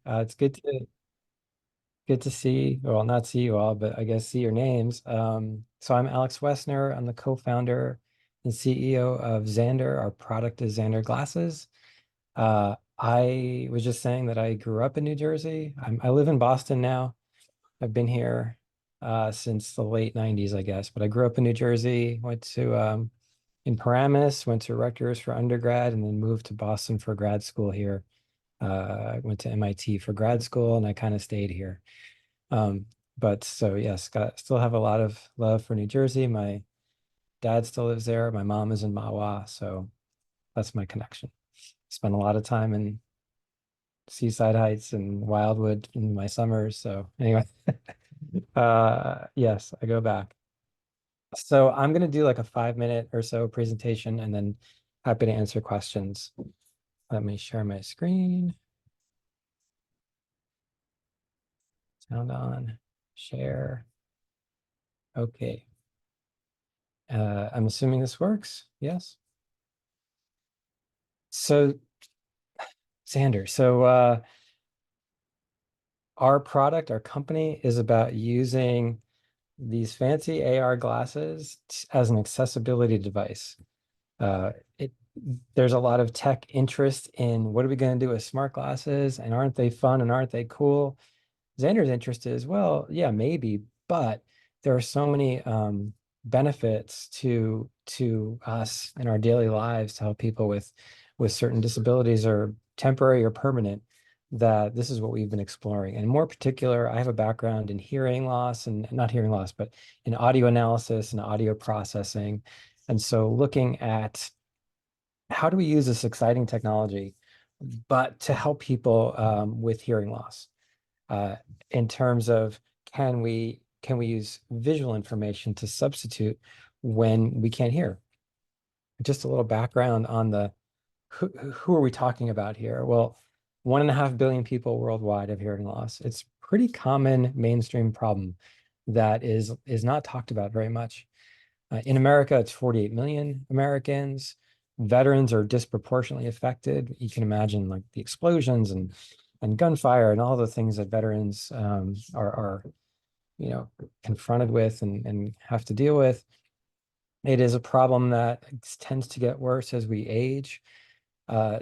It's good to see, well, not see you all, but I guess see your names. So I'm Alex Wessner. I'm the co-founder and CEO of Xander. Our product is XanderGlasses. I was just saying that I grew up in New Jersey. I live in Boston now. I've been here since the late 90s, I guess, but I grew up in New Jersey, went to in Paramus, went to Rutgers for undergrad, and then moved to Boston for grad school here. I went to MIT for grad school, and I kind of stayed here. Um, but so yes, still have a lot of love for New Jersey. My dad still lives there. My mom is in Mahwah, so that's my connection. Spent a lot of time in Seaside Heights and Wildwood in my summers. So anyway, yes, I go back. So I'm gonna do like a 5 minute or so presentation and then happy to answer questions. Let me share my screen. Sound on, share. Okay. I'm assuming this works. Yes. So Xander, our product, our company is about using these fancy AR glasses as an accessibility device. Uh, it there's a lot of tech interest in what are we going to do with smart glasses and aren't they fun and aren't they cool? Xander's interest is, well, yeah, maybe, but there are so many benefits to us in our daily lives to help people with certain disabilities or temporary or permanent that this is what we've been exploring. And more particular, I have a background in hearing loss and not hearing loss, but in audio analysis and audio processing. And so looking at how do we use this exciting technology, but to help people with hearing loss uh, in terms of can we use visual information to substitute when we can't hear? Just a little background on the who are we talking about here? Well, 1.5 billion people worldwide have hearing loss. It's pretty common mainstream problem that is not talked about very much. In America, it's 48 million Americans. Veterans are disproportionately affected. You can imagine like the explosions and gunfire and all the things that veterans are confronted with and have to deal with. It is a problem that tends to get worse as we age.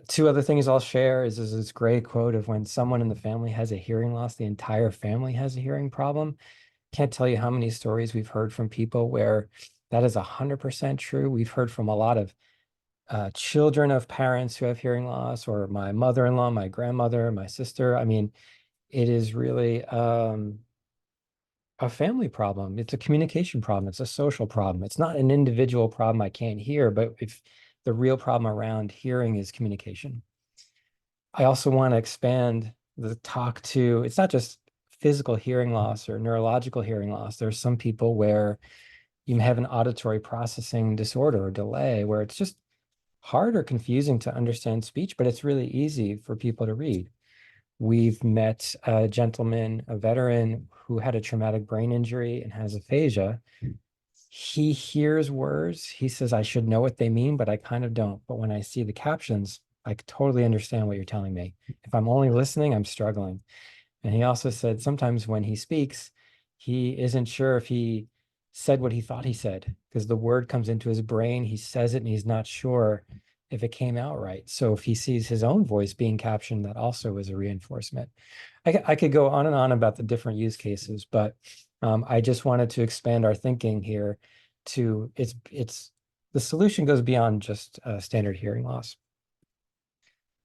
Two other things I'll share is this great quote of when someone in the family has a hearing loss, the entire family has a hearing problem. Can't tell you how many stories we've heard from people where that is 100% true. We've heard from a lot of children of parents who have hearing loss, or my mother-in-law, my grandmother, my sister. I mean, it is really a family problem. It's a communication problem. It's a social problem. It's not an individual problem I can't hear, but if the real problem around hearing is communication. I also want to expand the talk to, it's not just physical hearing loss or neurological hearing loss. There's some people where you have an auditory processing disorder or delay where it's just hard or confusing to understand speech, but it's really easy for people to read. We've met a gentleman, a veteran who had a traumatic brain injury and has aphasia. He hears words. He says, I should know what they mean, but I kind of don't. But when I see the captions, I totally understand what you're telling me. If I'm only listening, I'm struggling. And he also said sometimes when he speaks, he isn't sure if he said what he thought he said because the word comes into his brain, he says it, and he's not sure if it came out right. So if he sees his own voice being captioned, that also is a reinforcement. I could go on and on about the different use cases, but I just wanted to expand our thinking here to it's the solution goes beyond just standard hearing loss.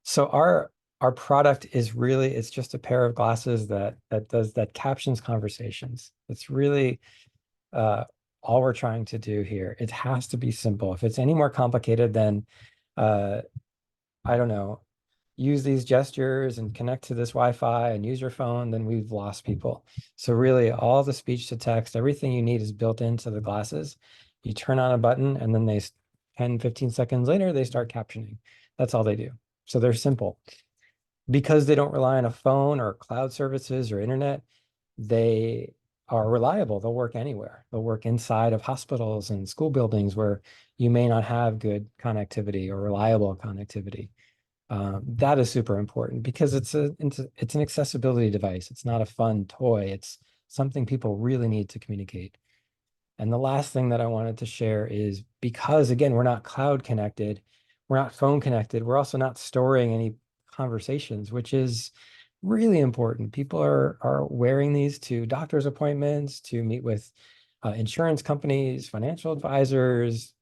So our product is really it's just a pair of glasses that captions conversations. It's really uh, all we're trying to do here. It has to be simple. If it's any more complicated than uh, I don't know, use these gestures and connect to this Wi-Fi and use your phone, then we've lost people. So really all the speech to text, everything you need is built into the glasses. You turn on a button and then 10, 15 seconds later, they start captioning. That's all they do. So they're simple. Because they don't rely on a phone or cloud services or internet, they are reliable. They'll work anywhere. They'll work inside of hospitals and school buildings where you may not have good connectivity or reliable connectivity. That is super important because it's an accessibility device. It's not a fun toy. It's something people really need to communicate. And the last thing that I wanted to share is because, again, we're not cloud connected, we're not phone connected, we're also not storing any conversations, which is really important. People are wearing these to doctor's appointments, to meet with insurance companies, financial advisors,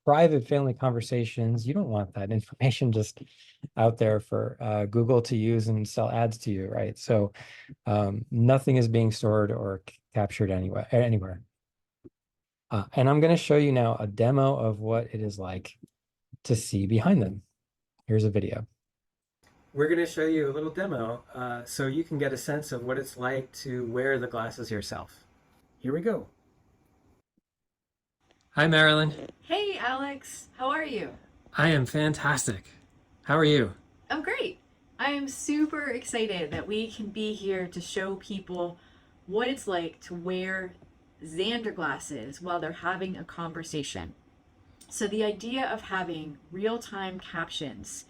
private family conversations. You don't want that information just out there for Google to use and sell ads to you, right? So nothing is being stored or captured anywhere. And I'm going to show you now a demo of what it is like to see behind them. Here's a video. We're going to show you a little demo so you can get a sense of what it's like to wear the glasses yourself. Here we go. Hi, Marilyn. Hey, Alex. How are you? I am fantastic. How are you? I'm great. I am super excited that we can be here to show people what it's like to wear Xander glasses while they're having a conversation. So, the idea of having real time captions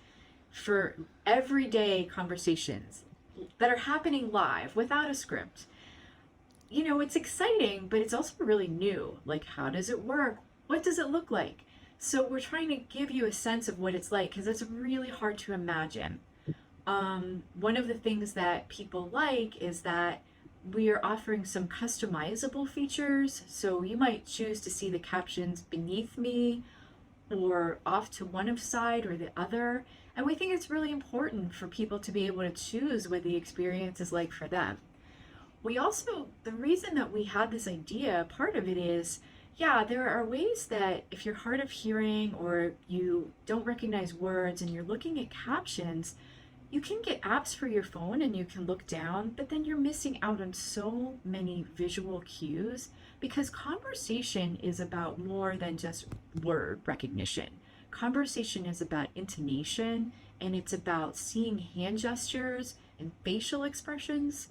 for everyday conversations that are happening live without a script, it's exciting, but it's also really new. Like, how does it work? What does it look like? So, we're trying to give you a sense of what it's like because it's really hard to imagine. One of the things that people like is that we are offering some customizable features. So, you might choose to see the captions beneath me or off to one of side or the other. And we think it's really important for people to be able to choose what the experience is like for them. We also, the reason that we had this idea, part of it is, yeah, there are ways that if you're hard of hearing or you don't recognize words and you're looking at captions, you can get apps for your phone and you can look down, but then you're missing out on so many visual cues because conversation is about more than just word recognition. Conversation is about intonation and it's about seeing hand gestures and facial expressions.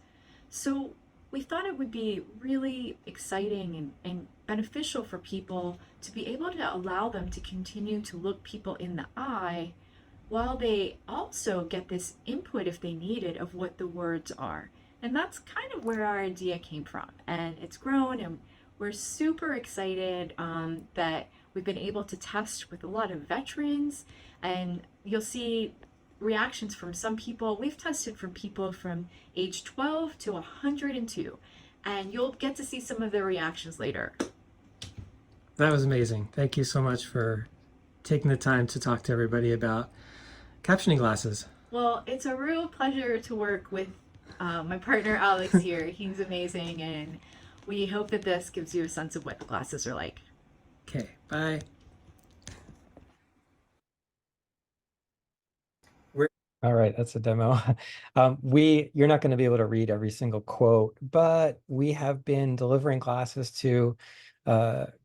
So we thought it would be really exciting and beneficial for people to be able to allow them to continue to look people in the eye while they also get this input if they need it of what the words are. And that's kind of where our idea came from. And it's grown, and we're super excited that we've been able to test with a lot of veterans. And you'll see reactions from some people. We've tested from people from age 12 to 102. And you'll get to see some of their reactions later. That was amazing. Thank you so much for taking the time to talk to everybody about captioning glasses. Well, it's a real pleasure to work with my partner Alex here. He's amazing, and we hope that this gives you a sense of what the glasses are like. Okay, bye. All right, that's a demo. You're not going to be able to read every single quote, but we have been delivering classes to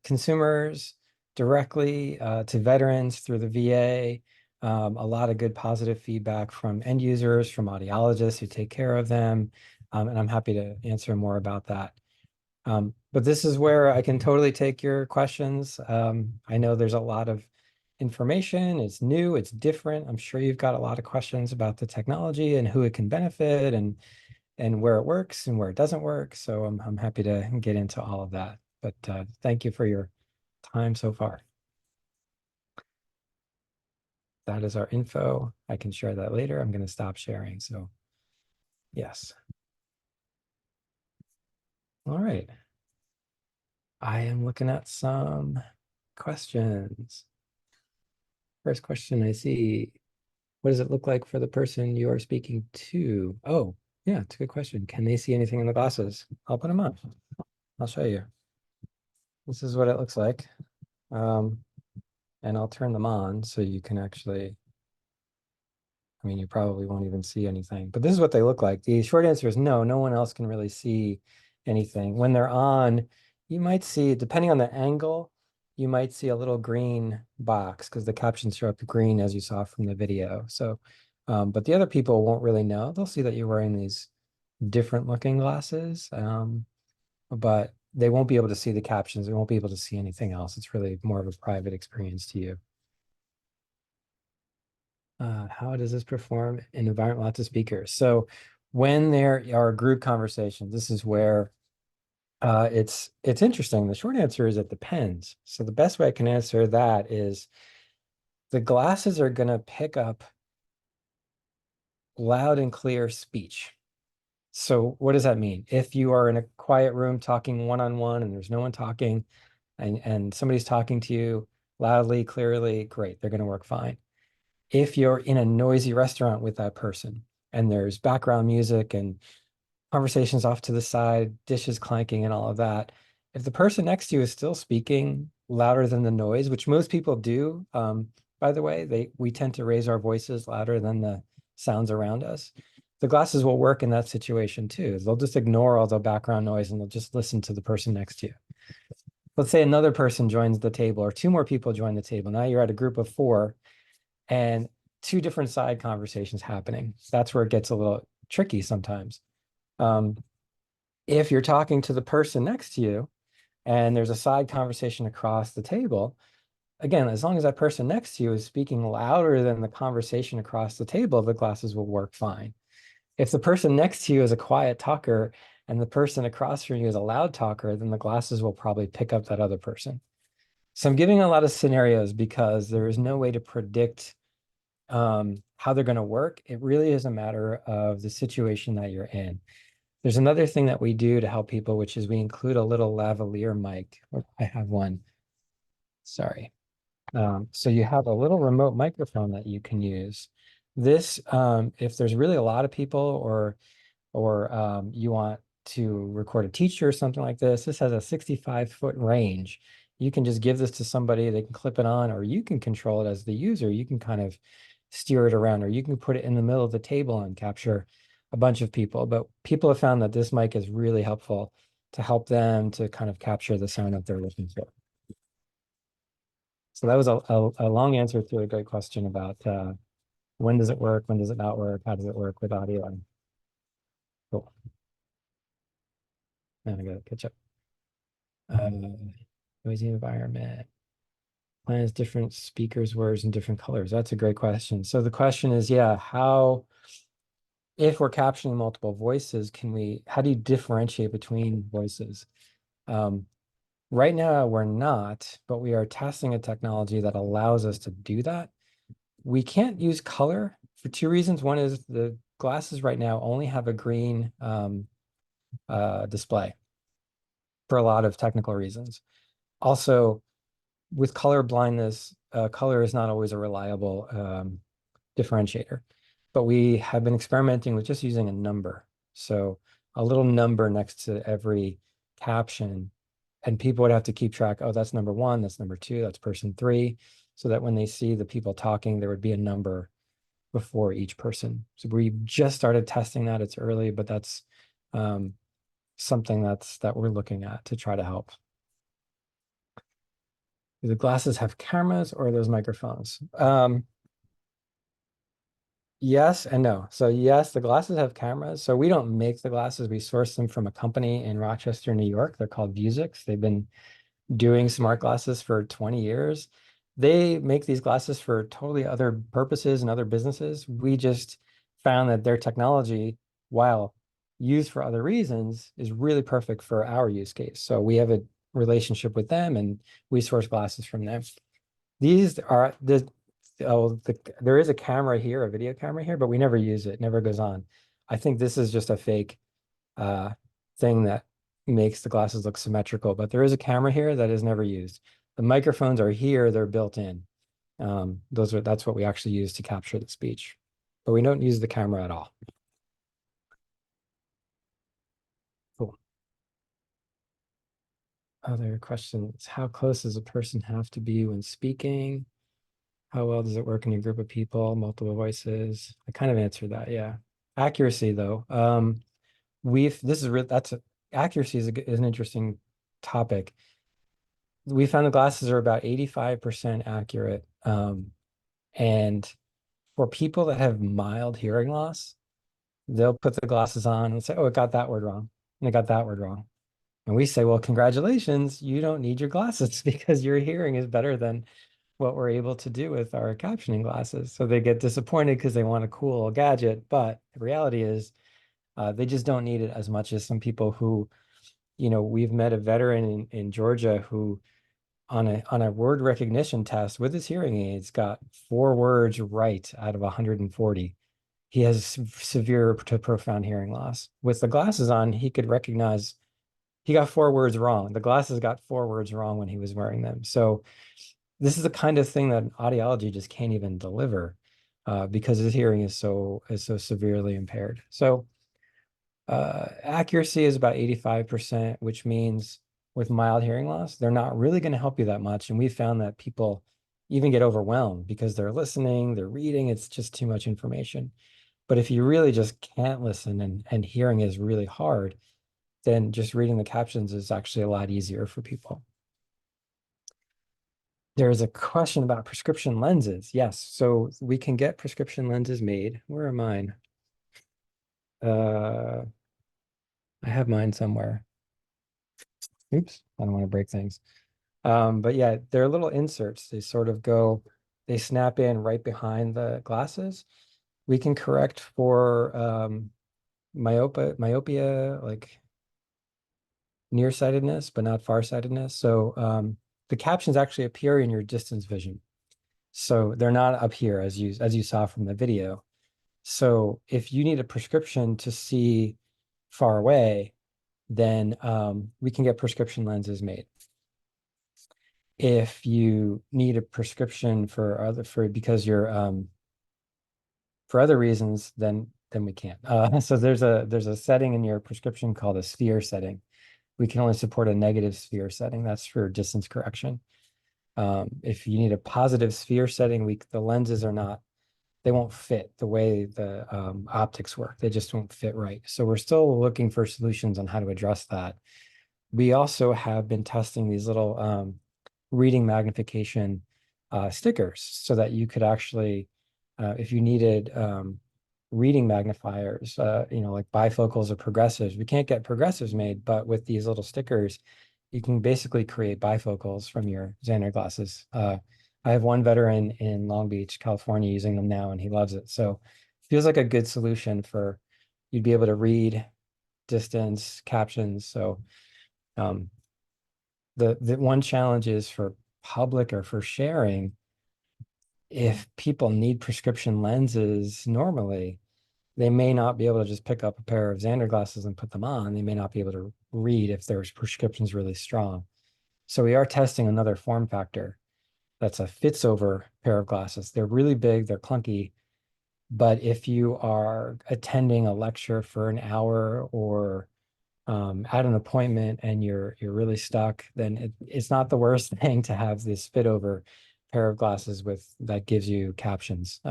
consumers directly, to veterans through the VA. A lot of good positive feedback from end users, from audiologists who take care of them, and I'm happy to answer more about that. But this is where I can totally take your questions. I know there's a lot of information. It's new, it's different. I'm sure you've got a lot of questions about the technology and who it can benefit and where it works and where it doesn't work. So I'm happy to get into all of that. But thank you for your time so far. That is our info. I can share that later. I'm going to stop sharing. So yes. All right. I am looking at some questions. First question I see, what does it look like for the person you are speaking to? Oh, yeah, it's a good question. Can they see anything in the glasses? I'll put them on. I'll show you. This is what it looks like. And I'll turn them on so you can actually, I mean, you probably won't even see anything, but this is what they look like. The short answer is no, no one else can really see anything. When they're on, you might see, depending on the angle, you might see a little green box because the captions show up green as you saw from the video. So, but the other people won't really know. They'll see that you're wearing these different looking glasses, but they won't be able to see the captions. They won't be able to see anything else. It's really more of a private experience to you. How does this perform in an environment with lots of speakers? So when there are group conversations, this is where it's interesting. The short answer is it depends. So the best way I can answer that is the glasses are going to pick up loud and clear speech. So what does that mean? If you are in a quiet room talking one-on-one and there's no one talking and somebody's talking to you loudly, clearly, great, they're going to work fine. If you're in a noisy restaurant with that person and there's background music and conversations off to the side, dishes clanking and all of that, if the person next to you is still speaking louder than the noise, which most people do, by the way, we tend to raise our voices louder than the sounds around us. The glasses will work in that situation too. They'll just ignore all the background noise and they'll just listen to the person next to you. Let's say another person joins the table or two more people join the table. Now you're at a group of four and two different side conversations happening. That's where it gets a little tricky sometimes. If you're talking to the person next to you and there's a side conversation across the table, again, as long as that person next to you is speaking louder than the conversation across the table, the glasses will work fine. If the person next to you is a quiet talker and the person across from you is a loud talker, then the glasses will probably pick up that other person. So I'm giving a lot of scenarios because there is no way to predict how they're going to work. It really is a matter of the situation that you're in. There's another thing that we do to help people, which is we include a little lavalier mic. I have one. Sorry. So you have a little remote microphone that you can use. This, if there's really a lot of people or you want to record a teacher or something like this has a 65-foot range. You can just give this to somebody, they can clip it on, or you can control it as the user. You can kind of steer it around, or you can put it in the middle of the table and capture a bunch of people. But people have found that this mic is really helpful to help them to kind of capture the sound that they're looking for. So that was a long answer to a great question about when does it work, when does it not work, how does it work with audio? Cool. Now I gotta catch up. Noisy environment. Plans different speakers, words, and different colors. That's a great question. So the question is, yeah, if we're captioning multiple voices, how do you differentiate between voices? Right now, we're not, but we are testing a technology that allows us to do that. We can't use color for two reasons. One is the glasses right now only have a green display for a lot of technical reasons. Also, with color blindness, color is not always a reliable differentiator, but we have been experimenting with just using a number. So a little number next to every caption, and people would have to keep track. Oh, that's number one, that's number two, that's person three, so that when they see the people talking, there would be a number before each person. So we just started testing that. It's early, but that's something that we're looking at to try to help. Do the glasses have cameras or are those microphones? Yes and no. So yes, the glasses have cameras. So we don't make the glasses. We source them from a company in Rochester, New York. They're called Vuzix. They've been doing smart glasses for 20 years. They make these glasses for totally other purposes and other businesses. We just found that their technology, while used for other reasons, is really perfect for our use case. So we have a relationship with them and we source glasses from them. These are there is a camera here, a video camera here, but we never use it, never goes on. I think this is just a fake uh, thing that makes the glasses look symmetrical, but there is a camera here that is never used. The microphones are here, they're built in. That's what we actually use to capture the speech, but we don't use the camera at all. Cool. Other questions. How close does a person have to be when speaking? How well does it work in a group of people, multiple voices? I kind of answered that, yeah. Accuracy though. Accuracy is an interesting topic. We found the glasses are about 85% accurate. And for people that have mild hearing loss, they'll put the glasses on and say, oh, it got that word wrong. And it got that word wrong. And we say, well, congratulations, you don't need your glasses because your hearing is better than what we're able to do with our captioning glasses. So they get disappointed because they want a cool gadget, but the reality is they just don't need it as much as some people who, we've met a veteran in Georgia who on a word recognition test with his hearing aids got 4 words right out of 140. He has severe to profound hearing loss. With the glasses on, he could recognize he got 4 words wrong. The glasses got 4 words wrong when he was wearing them. So this is the kind of thing that audiology just can't even deliver because his hearing is so severely impaired. So accuracy is about 85%, which means with mild hearing loss, they're not really going to help you that much. And we found that people even get overwhelmed because they're listening, they're reading, it's just too much information. But if you really just can't listen and hearing is really hard, then just reading the captions is actually a lot easier for people. There's a question about prescription lenses. Yes, so we can get prescription lenses made. Where are mine? I have mine somewhere. Oops, I don't want to break things. But yeah, they're little inserts. They sort of go, they snap in right behind the glasses. We can correct for myopia, like nearsightedness, but not farsightedness. So the captions actually appear in your distance vision. So they're not up here as you saw from the video. So if you need a prescription to see far away, then we can get prescription lenses made. If you need a prescription because you're for other reasons, then we can't. So there's a setting in your prescription called a sphere setting. We can only support a negative sphere setting. That's for distance correction. If you need a positive sphere setting, the lenses they won't fit the way the optics work. They just won't fit right. So we're still looking for solutions on how to address that. We also have been testing these little reading magnification stickers so that you could actually, if you needed reading magnifiers, like bifocals or progressives, we can't get progressives made, but with these little stickers, you can basically create bifocals from your Xander glasses. I have one veteran in Long Beach, California, using them now, and he loves it. So it feels like a good solution for you'd be able to read distance captions. So um, the one challenge is for public or for sharing, if people need prescription lenses normally, they may not be able to just pick up a pair of Xander glasses and put them on. They may not be able to read if their prescription's really strong. So we are testing another form factor that's a fits over pair of glasses. They're really big, they're clunky, but if you are attending a lecture for an hour or at an appointment and you're really stuck, then it's not the worst thing to have this fit over pair of glasses that gives you captions.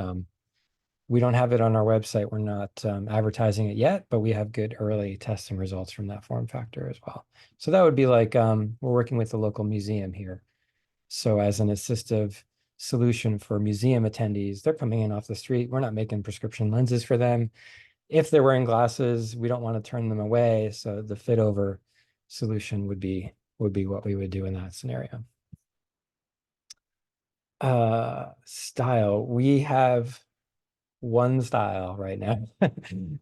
We don't have it on our website. We're not advertising it yet, but we have good early testing results from that form factor as well. So that would be like we're working with the local museum here. So as an assistive solution for museum attendees, they're coming in off the street. We're not making prescription lenses for them. If they're wearing glasses, we don't want to turn them away. So the fit over solution would be what we would do in that scenario. Style. We have one style right now.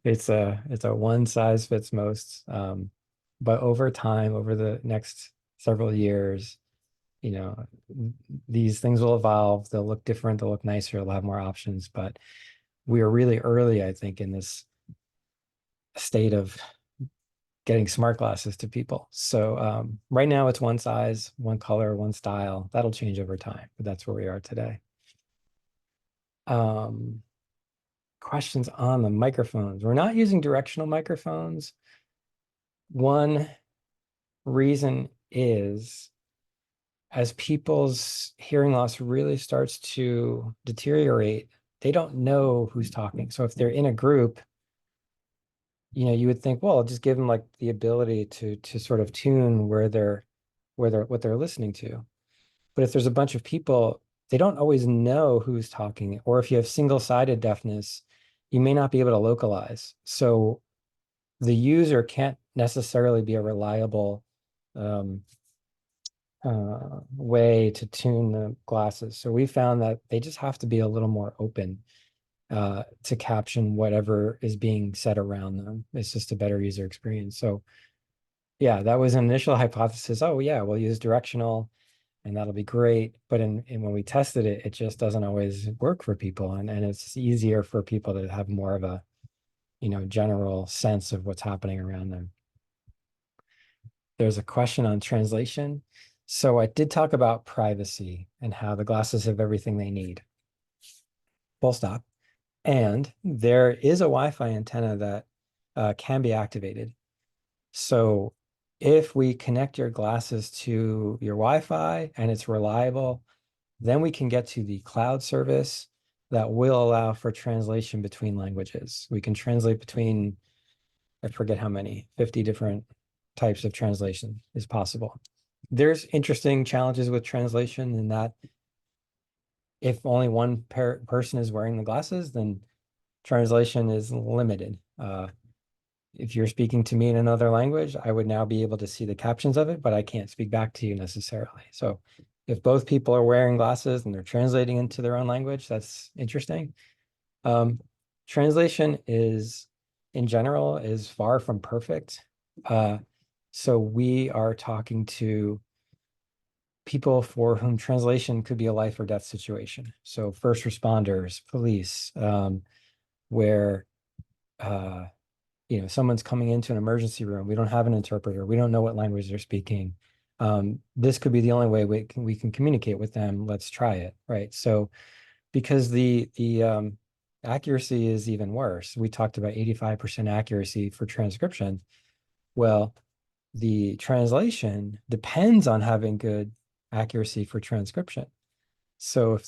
It's a one size fits most. But over time, over the next several years, you know, these things will evolve. They'll look different. They'll look nicer. They'll have more options. But we are really early, I think, in this state of getting smart glasses to people. So right now it's one size, one color, one style. That'll change over time, but that's where we are today. Um, Questions on the microphones. We're not using directional microphones. One reason is as people's hearing loss really starts to deteriorate, they don't know who's talking. So if they're in a group, you would think, well, just give them like the ability to sort of tune what they're listening to. But if there's a bunch of people, they don't always know who's talking. Or if you have single-sided deafness, you may not be able to localize. So the user can't necessarily be a reliable way to tune the glasses. So we found that they just have to be a little more open to caption whatever is being said around them. It's just a better user experience. So yeah, that was an initial hypothesis. Oh yeah, we'll use directional and that'll be great. But when we tested it, it just doesn't always work for people. And it's easier for people to have more of a, general sense of what's happening around them. There's a question on translation. So I did talk about privacy and how the glasses have everything they need. Full stop. And there is a Wi-Fi antenna that can be activated. So if we connect your glasses to your Wi-Fi and it's reliable, then we can get to the cloud service that will allow for translation between languages. We can translate between, I forget how many, 50 different types of translation is possible. There's interesting challenges with translation in that if only one person is wearing the glasses, then translation is limited. If you're speaking to me in another language, I would now be able to see the captions of it, but I can't speak back to you necessarily. So if both people are wearing glasses and they're translating into their own language, that's interesting. Translation is, in general, is far from perfect. So we are talking to people for whom translation could be a life or death situation. So first responders, police, where someone's coming into an emergency room. We don't have an interpreter. We don't know what language they're speaking. This could be the only way we can communicate with them. Let's try it, right? So because the accuracy is even worse. We talked about 85% accuracy for transcription. Well, the translation depends on having good accuracy for transcription. So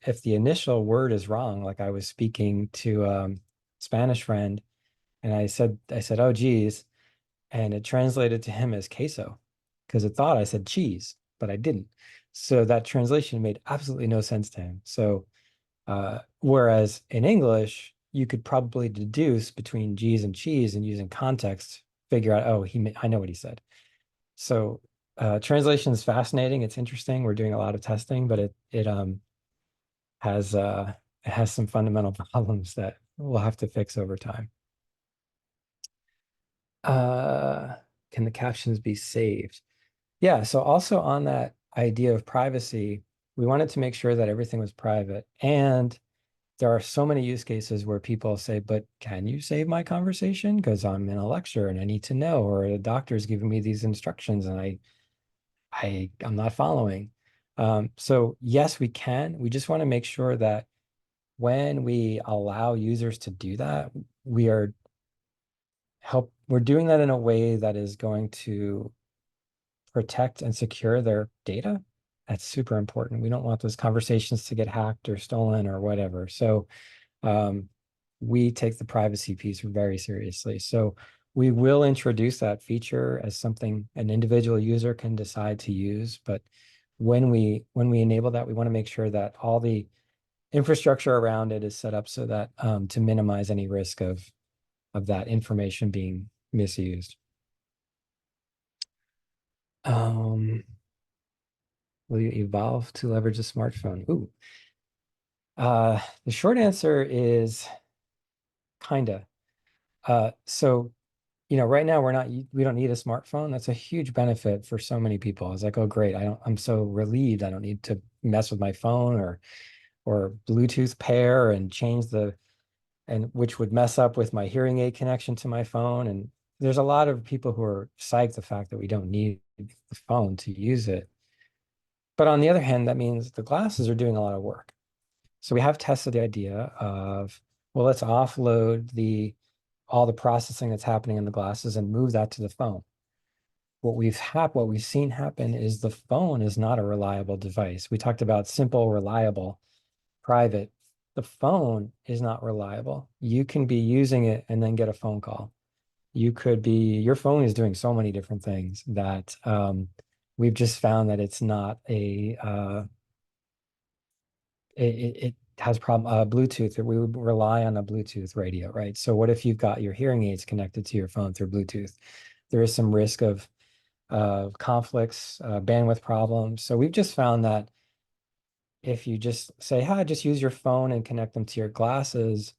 if the initial word is wrong, like I was speaking to Spanish friend, and I said, oh, geez. And it translated to him as queso because it thought I said cheese, but I didn't. So that translation made absolutely no sense to him. So whereas in English, you could probably deduce between G's and cheese and using context, figure out, oh, I know what he said. So translation is fascinating. It's interesting. We're doing a lot of testing, but it has some fundamental problems that we'll have to fix over time. Uh, can the captions be saved? Yeah, so also on that idea of privacy, we wanted to make sure that everything was private. And there are so many use cases where people say, but can you save my conversation? Because I'm in a lecture and I need to know, or the doctor's giving me these instructions and I'm not following. So yes, we can. We just want to make sure that when we allow users to do that, we're doing that in a way that is going to protect and secure their data. That's super important. We don't want those conversations to get hacked or stolen or whatever. So we take the privacy piece very seriously. So we will introduce that feature as something an individual user can decide to use. But when we enable that, we want to make sure that all the infrastructure around it is set up so that to minimize any risk of that information being misused. Will you evolve to leverage a smartphone? Ooh. The short answer is kinda. So, right now we don't need a smartphone. That's a huge benefit for so many people. I was like, oh, great. I'm so relieved. I don't need to mess with my phone or Bluetooth pair and which would mess up with my hearing aid connection to my phone. And there's a lot of people who are psyched the fact that we don't need the phone to use it. But on the other hand, that means the glasses are doing a lot of work. So we have tested the idea of, well, let's offload all the processing that's happening in the glasses and move that to the phone. What we've seen happen is the phone is not a reliable device. We talked about simple, reliable, private. The phone is not reliable. You can be using it and then get a phone call. Your phone is doing so many different things that we've just found that it's not it has Bluetooth. We would rely on a Bluetooth radio, right? So what if you've got your hearing aids connected to your phone through Bluetooth? There is some risk of conflicts, bandwidth problems. So we've just found that if you just say, hi, just use your phone and connect them to your glasses,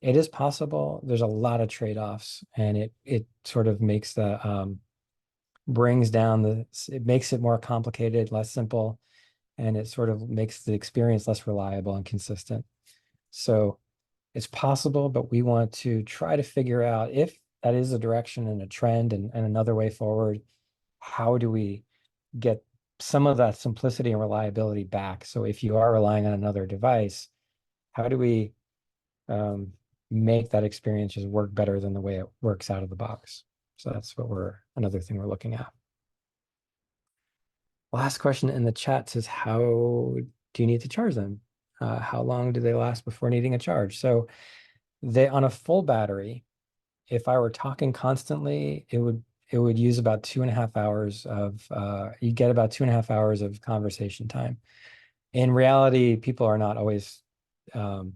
it is possible. There's a lot of trade-offs, and it sort of makes the brings down it makes it more complicated, less simple, and it sort of makes the experience less reliable and consistent. So it's possible, but we want to try to figure out if that is a direction and a trend and another way forward. How do we get some of that simplicity and reliability back? So if you are relying on another device, how do we um, make that experience just work better than the way it works out of the box? So that's another thing we're looking at. Last question in the chat says, how do you need to charge them? How long do they last before needing a charge? So they on a full battery, if I were talking constantly, it would use about 2.5 hours of you get about 2.5 hours of conversation time. In reality, people are not always um,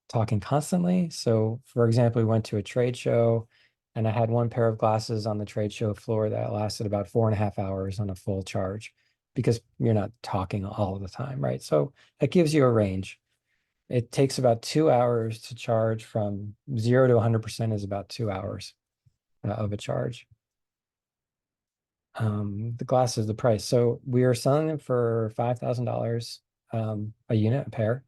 talking constantly. So, for example, we went to a trade show and I had one pair of glasses on the trade show floor that lasted about 4.5 hours on a full charge because you're not talking all the time, right? So that gives you a range. It takes about 2 hours to charge from 0 to 100% is about 2 hours of a charge. The glasses, the price. So we are selling them for $5,000 a unit, a pair.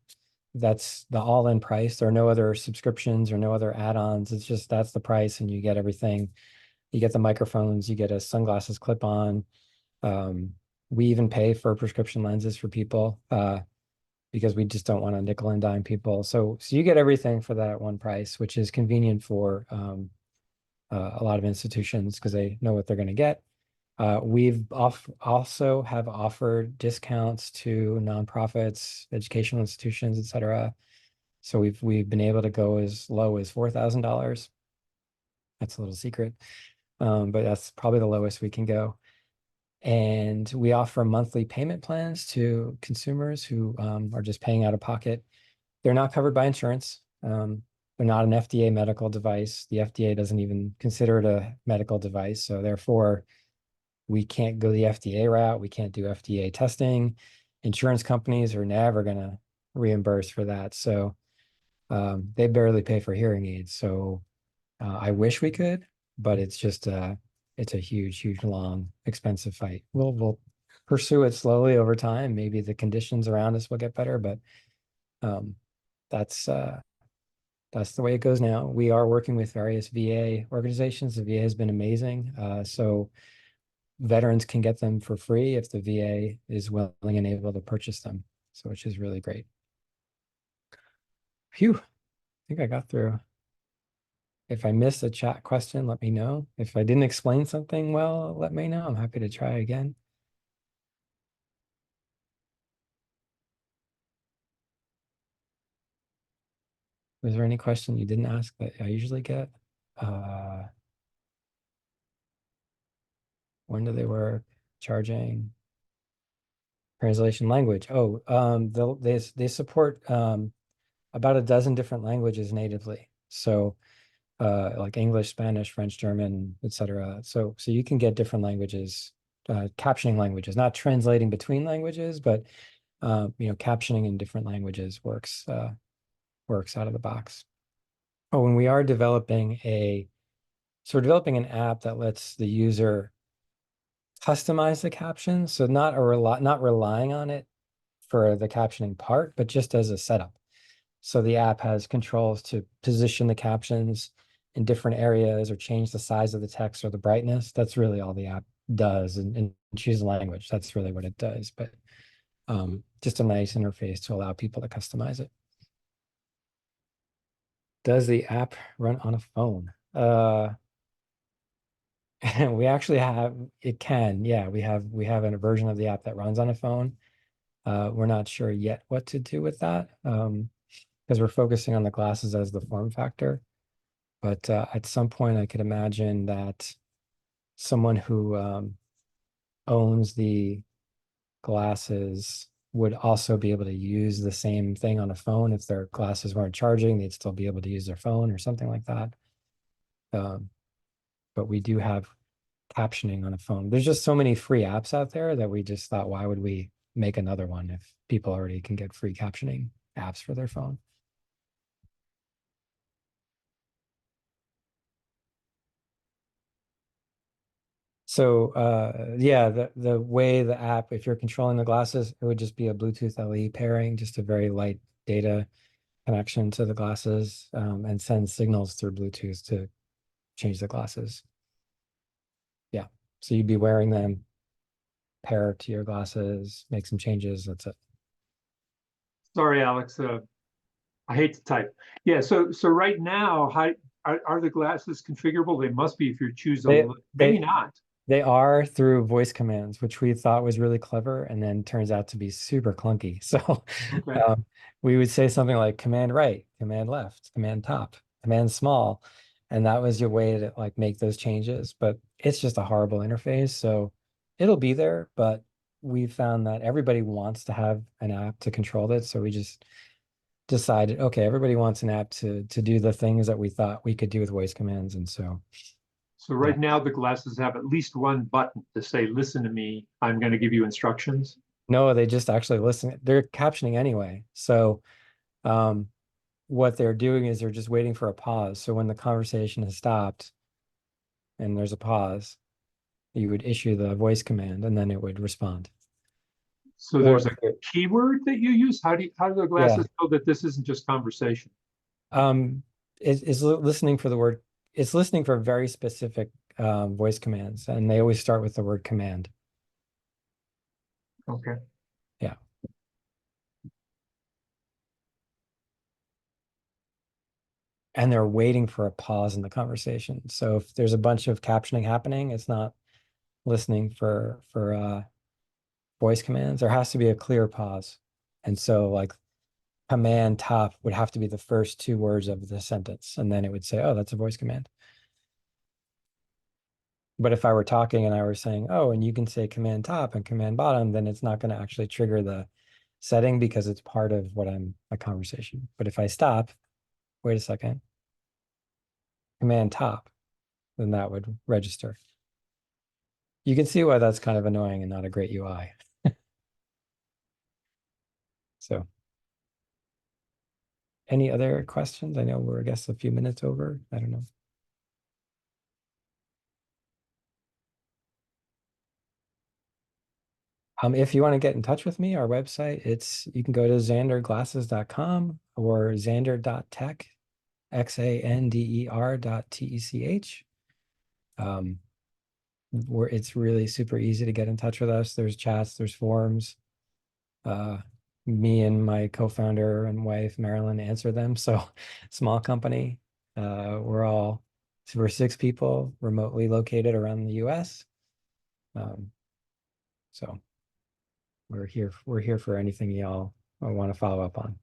That's the all-in price. There are no other subscriptions or no other add-ons. It's just that's the price, and you get everything. You get the microphones, you get a sunglasses clip-on. We even pay for prescription lenses for people because we just don't want to nickel and dime people. So you get everything for that at one price, which is convenient for a lot of institutions because they know what they're going to get. We've also have offered discounts to nonprofits, educational institutions, et cetera. So we've been able to go as low as $4,000. That's a little secret, but that's probably the lowest we can go. And we offer monthly payment plans to consumers who are just paying out of pocket. They're not covered by insurance. They're not an FDA medical device. The FDA doesn't even consider it a medical device. So therefore, we can't go the FDA route. We can't do FDA testing. Insurance companies are never going to reimburse for that. So they barely pay for hearing aids. So I wish we could, but it's a huge, huge, long, expensive fight. We'll pursue it slowly over time. Maybe the conditions around us will get better, but um, that's that's the way it goes now. We are working with various VA organizations. The VA has been amazing. So veterans can get them for free if the VA is willing and able to purchase them. So which is really great. Phew, I think I got through. If I missed a chat question, let me know. If I didn't explain something well, let me know. I'm happy to try again. Was there any question you didn't ask that I usually get? Uh, when do they work? Charging, translation language. Oh, they support about a dozen different languages natively. So like English, Spanish, French, German, etc. So you can get different languages, captioning languages, not translating between languages, but captioning in different languages works out of the box. Oh, when we are we're developing an app that lets the user customize the captions. So not relying on it for the captioning part, but just as a setup. So the app has controls to position the captions in different areas or change the size of the text or the brightness. That's really all the app does, and choose the language. That's really what it does. But just a nice interface to allow people to customize it. Does the app run on a phone? We actually have it can. Yeah, we have a version of the app that runs on a phone. We're not sure yet what to do with that because we're focusing on the glasses as the form factor. But at some point, I could imagine that someone who owns the glasses would also be able to use the same thing on a phone. If their glasses weren't charging, they'd still be able to use their phone or something like that. But we do have captioning on a phone. There's just so many free apps out there that we just thought, why would we make another one if people already can get free captioning apps for their phone? So yeah, the way the app, if you're controlling the glasses, it would just be a Bluetooth LE pairing, just a very light data connection to the glasses, and send signals through Bluetooth to change the glasses. Yeah. So you'd be wearing them, pair to your glasses, make some changes. That's it. Sorry, Alex. I hate to type. Yeah. So right now, how are the glasses configurable? They must be if you choose They maybe they not. They are through voice commands, which we thought was really clever, and then turns out to be super clunky. So Okay. we would say something like command right, command left, command top, command small, and that was your way to like make those changes. But it's just a horrible interface. So it'll be there, but we found that everybody wants to have an app to control it. So we just decided, okay, everybody wants an app to do the things that we thought we could do with voice commands. And so So yeah. right now the glasses have at least one button to say, "Listen to me. I'm going to give you instructions." No, they just actually listen. They're captioning anyway. So um, what they're doing is they're just waiting for a pause. So when the conversation has stopped and there's a pause, you would issue the voice command and then it would respond. So Or there's a keyword that you use. How do the yeah, glasses know that this isn't just conversation? um, it's listening for the word. It's listening for very specific voice commands, and they always start with the word command. Okay. Yeah. And they're waiting for a pause in the conversation. So if there's a bunch of captioning happening, it's not listening for voice commands. There has to be a clear pause. And so like command top would have to be the first two words of the sentence. And then it would say, oh, that's a voice command. But if I were talking and I were saying, oh, and you can say command top and command bottom, then it's not going to actually trigger the setting because it's part of what I'm a conversation. But if I stop, wait a second, command top, then that would register. You can see why that's kind of annoying and not a great UI. So any other questions? I know we're, I guess, a few minutes over. I don't know. If you want to get in touch with me, our website, you can go to XanderGlasses.com or Xander.tech, XanderTech. Where it's really super easy to get in touch with us. There's chats, there's forums. Uh, Me and my co-founder and wife, Marilyn, answer them. So small company. We're 6 people remotely located around the US. Um, so we're here for anything y'all want to follow up on.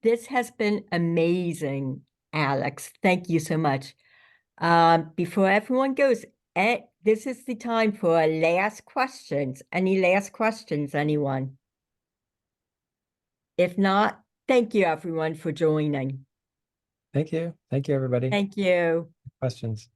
This has been amazing, Alex. Thank you so much. Before everyone goes, this is the time for last questions. Any last questions, anyone? If not, thank you everyone for joining. Thank you. Thank you, everybody. Thank you. Questions.